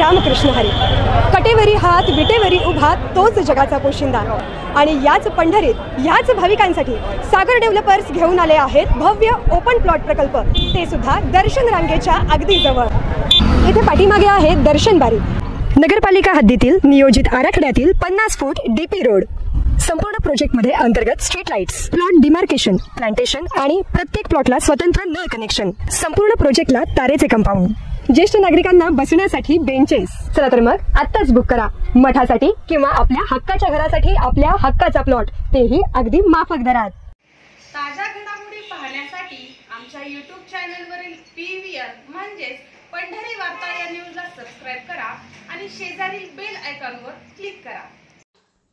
रामकृष्ण हरी. कटेवरी हात विटेवरी उभा तोच जगाचा पोशिंदा. आणि याच पंढरीत याच भाविकांसाठी सागर डेव्हलपर्स घेऊन आले आहेत भव्य ओपन प्लॉट प्रकल्प, ते सुद्धा दर्शन रांगेच्या अगदी जवळ. इथे पाठीमागे आहे दर्शन बारी. नगरपालिका हद्दीतील नियोजित आराखड्यातील 50 फूट डीपी रोड. संपूर्ण प्रोजेक्टमध्ये अंतर्गत street lights, plot demarcation, plantation आणि प्रत्येक प्लॉटला स्वतंत्र नळ कनेक्शन. संपूर्ण प्रोजेक्टला तारेचे कंपाऊंड. ज्येष्ठ नागरिकांना बसण्यासाठी बेंचेस. चला तर मग आत्ताच बुक करा मठासाठी किंवा आपल्या हक्काच्या घरासाठी आपल्या हक्काचा प्लॉट, तेही अगदी माफक दरात. ताज्या घडामोडी पाहण्यासाठी आमच्या YouTube चॅनलवरील PVR म्हणजेच पंढरी वार्ता या न्यूजला सबस्क्राइब करा आणि शेजारील बेल आयकॉनवर क्लिक करा.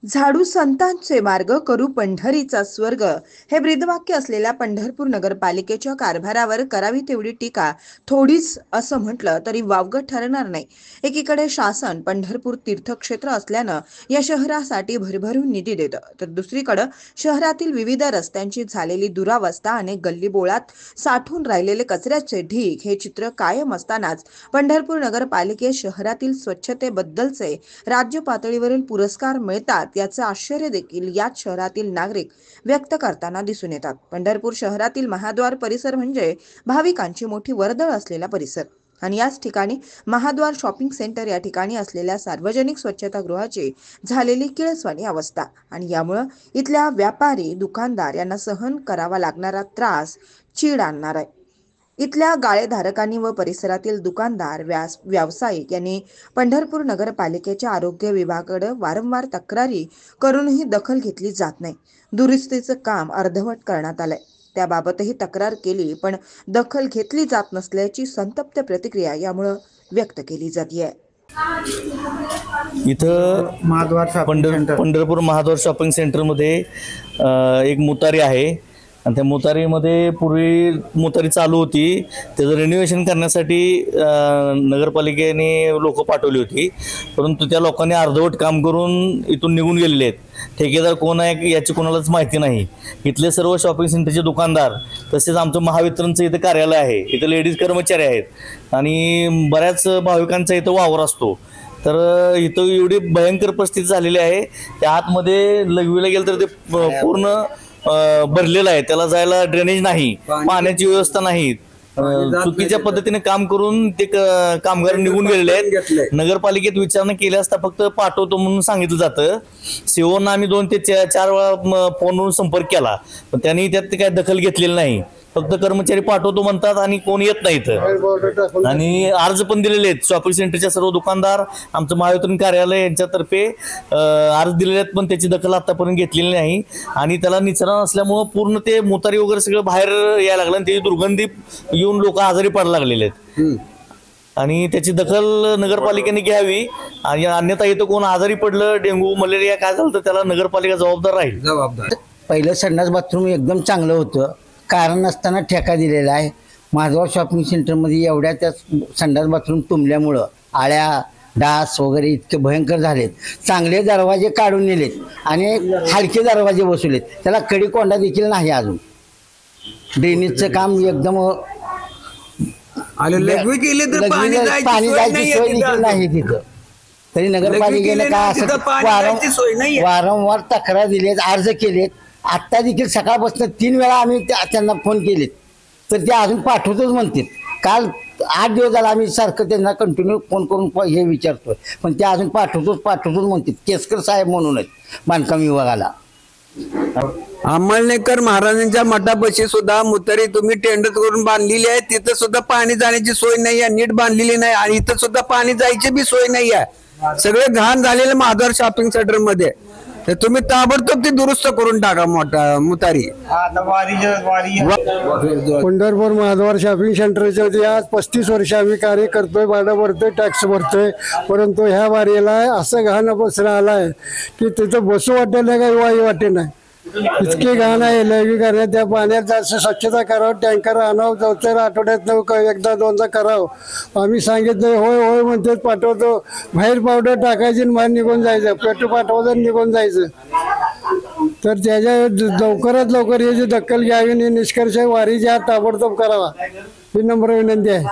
झाडू संतांचे मार्ग करू पंढरीचा स्वर्ग हे ब्रीदवाक्य असलेल्या पंढरपूर नगरपालिकेच्या कारभारावर करावी तेवढी टीका थोडीच असं म्हटलं तरी वावगं ठरणार नाही. एकीकडे शासन पंढरपूर तीर्थक्षेत्र असल्यानं या शहरासाठी भरभरून निधी देतं, तर दुसरीकडे शहरातील विविध रस्त्यांची झालेली दुरावस्था आणि गल्लीबोळात साठून राहिलेले कचऱ्याचे ढीग हे चित्र कायम असतानाच पंढरपूर नगरपालिकेत शहरातील स्वच्छतेबद्दलचे राज्य पातळीवरील पुरस्कार मिळतात याचं आश्चर्य देखील याच शहरातील नागरिक व्यक्त करताना दिसून येतात. पंढरपूर शहरातील महाद्वार परिसर म्हणजे भाविकांची मोठी वर्दळ असलेला परिसर आणि याच ठिकाणी महाद्वार शॉपिंग सेंटर या ठिकाणी असलेल्या सार्वजनिक स्वच्छतागृहाची झालेली किळसवाणी अवस्था आणि यामुळे इथल्या व्यापारी दुकानदार यांना सहन करावा लागणारा त्रास चीड आणणार आहे. इथल्या गाळेधारकांनी व परिसरातील दुकानदार व्यावसायिक यांनी पंढरपूर नगरपालिकेच्या आरोग्य विभागाकडे वारंवार तक्रारी करूनही दखल घेतली जात नाही. दुरुस्तीचं काम अर्धवट करण्यात आलंय, त्याबाबतही तक्रार केली पण दखल घेतली जात नसल्याची संतप्त प्रतिक्रिया यामुळे व्यक्त केली जाते. इथं पंढरपूर महाद्वार शॉपिंग सेंटरमध्ये एक मुतारी आहे आणि त्या मुतारीमध्ये पूर्वी मुतारी चालू होती, त्याचं रिनोव्हेशन करण्यासाठी नगरपालिकेने लोक पाठवली होती, परंतु त्या लोकांनी अर्धवट काम करून इथून निघून गेलेले आहेत. ठेकेदार कोण आहे याची कोणालाच माहिती नाही. इथले सर्व शॉपिंग सेंटरचे दुकानदार तसेच आमचं महावितरणचं इथं कार्यालय आहे, इथं लेडीज कर्मचारी आहेत आणि बऱ्याच भाविकांचा इथं वावर असतो. तर इथं एवढी भयंकर परिस्थिती झालेली आहे, त्या आतमध्ये लघवीला गेलं तर ते पूर्ण भरलेला आहे, त्याला जायला ड्रेनेज नाही, पाण्याची व्यवस्था नाही. चुकीच्या पद्धतीने काम करून ते कामगार निघून गेलेले आहेत. नगरपालिकेत विचारणा केली असता फक्त पाठवतो म्हणून सांगितलं जातं. सीओना आम्ही 2 ते 4 वेळा फोनवरून संपर्क केला, पण त्यांनी त्यात काही दखल घेतलेली नाही. फक्त कर्मचारी पाठवतो म्हणतात आणि कोण येत नाही इथं. आणि अर्ज पण दिलेले आहेत शॉपिंग सेंटरच्या सर्व दुकानदार, आमचं महावितरण कार्यालय यांच्यातर्फे अर्ज दिलेले आहेत, पण त्याची दखल आतापर्यंत घेतलेली नाही. आणि त्याला निचरा नसल्यामुळं पूर्ण ते मोतारी वगैरे सगळं बाहेर यायला लागलं आणि त्याची दुर्गंधी येऊन लोक आजारी पडायला लागलेले आहेत. आणि त्याची दखल नगरपालिकेने घ्यावी आणि अन्यथा इथं कोण आजारी पडलं, डेंग्यू मलेरिया काय झालं तर त्याला नगरपालिका जबाबदार राहील. पहिलं संडास बाथरूम एकदम चांगलं होतं, कारण नसताना ठेका दिलेला आहे. महाद्वार शॉपिंग सेंटरमध्ये एवढ्या त्या संडास बाथरूम तुंबल्यामुळं आळ्या डास वगैरे इतके भयंकर झालेत. चांगले दरवाजे काढून नेलेत आणि हलके दरवाजे बसवलेत, त्याला कडी कोंडा देखील नाही. अजून ड्रेनेजचं काम एकदम पाणी जायची सोय देखील नाही तिथं. तरी नगरपालिकेने काय असं वारंवार तक्रार दिलेत, अर्ज केलेत. आत्ता देखील सकाळपासून 3 वेळा आम्ही त्यांना फोन केलेत, तर ते अजून पाठवतोच म्हणतात. काल 8 दिवस झाला आम्ही सारखं त्यांना कंटिन्यू फोन करून हे विचारतोय, पण ते अजून पाठवतोच म्हणतात. केसकर साहेब म्हणून आहेत बांधकाम विभागाला. अंमळनेकर महाराजांच्या मठापाशी सुद्धा मुतारी तुम्ही टेंडर करून बांधलेली आहे, तिथं सुद्धा पाणी जाण्याची सोय नाही आहे, नीट बांधलेली नाही. आणि इथं सुद्धा पाणी जायची बी सोय नाही आहे. सगळे घाण झालेले महाद्वार शॉपिंग सेंटर मध्ये, तर तुम्ही ताबडतोब ती दुरुस्त करून टाका मुतारी. पंढरपूर महाद्वार शॉपिंग सेंटरच्या आज 35 वर्ष आम्ही कार्य करतोय, भाडं भरतोय, टॅक्स भरतोय, परंतु ह्या वारीला असं घाण बसणं आलाय की तिथं बसू वाटेल नाही, काही वाई वाटे नाही. इतकी घाण आहे लैंगिक. त्या पाण्यात जास्त स्वच्छता करावं, टँकर आणावं, दर आठवड्यात 1-2दा करावं. आम्ही सांगितलं होय होय म्हणते, पाठवतो. बाहेर पावडर टाकायची आणि बाहेर निघून जायचं, पेट्रोल पाठवायचं निघून जायचं. तर त्याच्या लवकरात लवकर याची दखल घ्यावी आणि निष्कर्ष वारीच्या ताबडतोब करावा ही नम्र विनंती आहे.